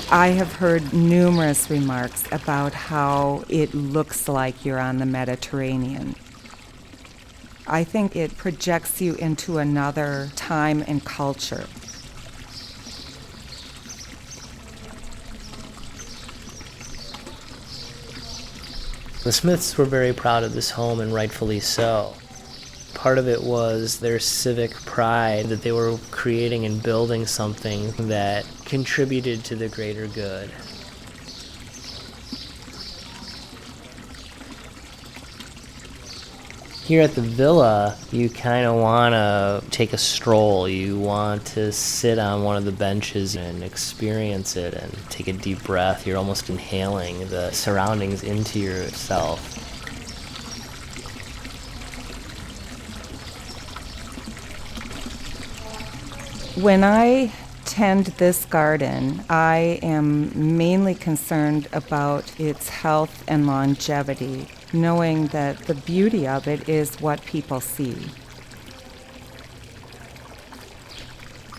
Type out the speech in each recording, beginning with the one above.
I have heard numerous remarks about how it looks like you're on the Mediterranean. I think it projects you into another time and culture. The Smiths were very proud of this home, and rightfully so. Part of it was their civic pride that they were creating and building something that contributed to the greater good. Here at the villa, you kind of want to take a stroll. You want to sit on one of the benches and experience it and take a deep breath. You're almost inhaling the surroundings into yourself. When I tend this garden, I am mainly concerned about its health and longevity, knowing that the beauty of it is what people see.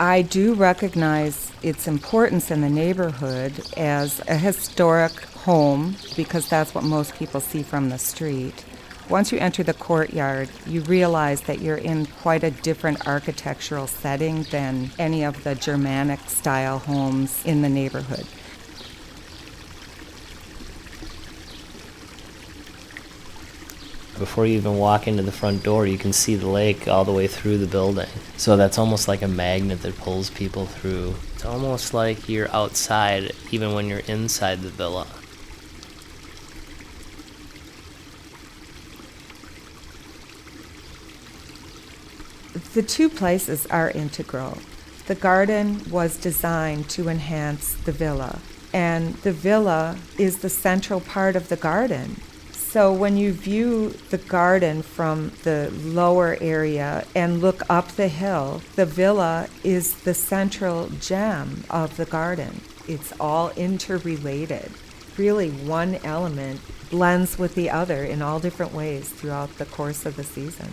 I do recognize its importance in the neighborhood as a historic home, because that's what most people see from the street. Once you enter the courtyard, you realize that you're in quite a different architectural setting than any of the Germanic-style homes in the neighborhood. Before you even walk into the front door, you can see the lake all the way through the building. So that's almost like a magnet that pulls people through. It's almost like you're outside even when you're inside the villa. The two places are integral. The garden was designed to enhance the villa, and the villa is the central part of the garden. So when you view the garden from the lower area and look up the hill, the villa is the central gem of the garden. It's all interrelated. Really, one element blends with the other in all different ways throughout the course of the season.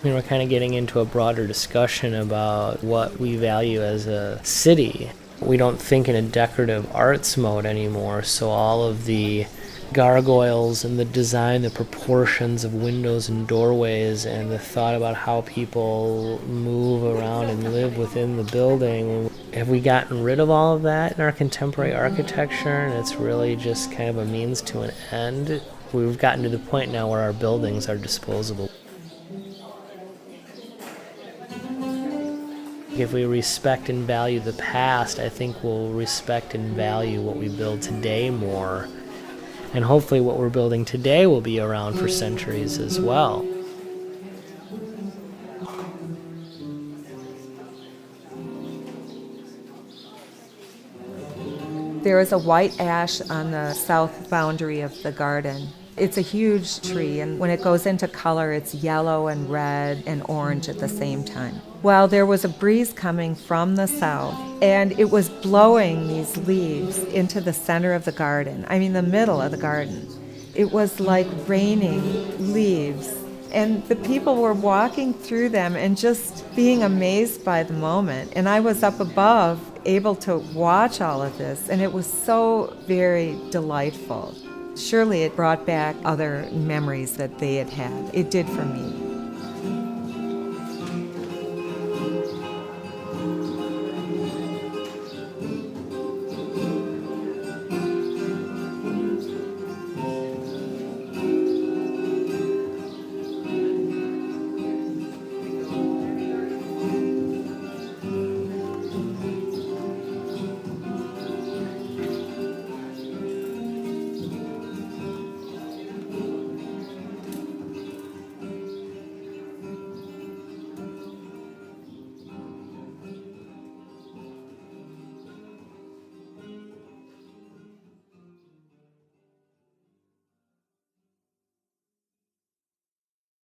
We're kind of getting into a broader discussion about what we value as a city. We don't think in a decorative arts mode anymore, so all of the gargoyles and the design, the proportions of windows and doorways, and the thought about how people move around and live within the building. Have we gotten rid of all of that in our contemporary architecture, and it's really just kind of a means to an end? We've gotten to the point now where our buildings are disposable. If we respect and value the past, I think we'll respect and value what we build today more. And hopefully what we're building today will be around for centuries as well. There is a white ash on the south boundary of the garden. It's a huge tree, and when it goes into color, it's yellow and red and orange at the same time. Well, there was a breeze coming from the south, and it was blowing these leaves into the center of the garden, the middle of the garden. It was like raining leaves, and the people were walking through them and just being amazed by the moment. And I was up above, able to watch all of this, and it was so very delightful. Surely it brought back other memories that they had had. It did for me.